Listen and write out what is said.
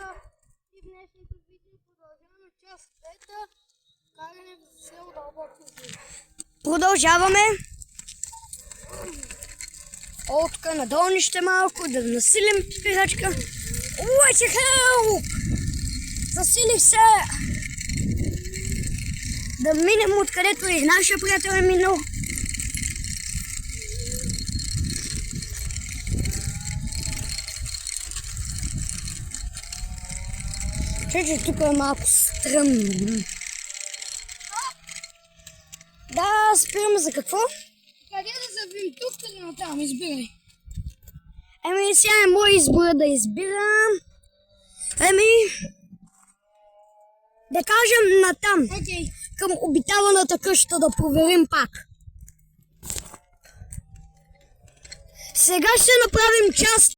Иванка и в днешното видео продължаваме част 5. Каране в село Дълбоко езеро. Продължаваме. Отка надолнище малко, да насилим спирачка. What the hell? Засилих се! Да минем откъдето и нашия приятел е минал. Че тук е малко стръмно. Да, спираме за какво? Къде да завим? Тук или натам? Избирай. Сега е мой избор да избирам. Да кажем натам. Окей. Към обитаваната къща да проверим пак. Сега ще направим част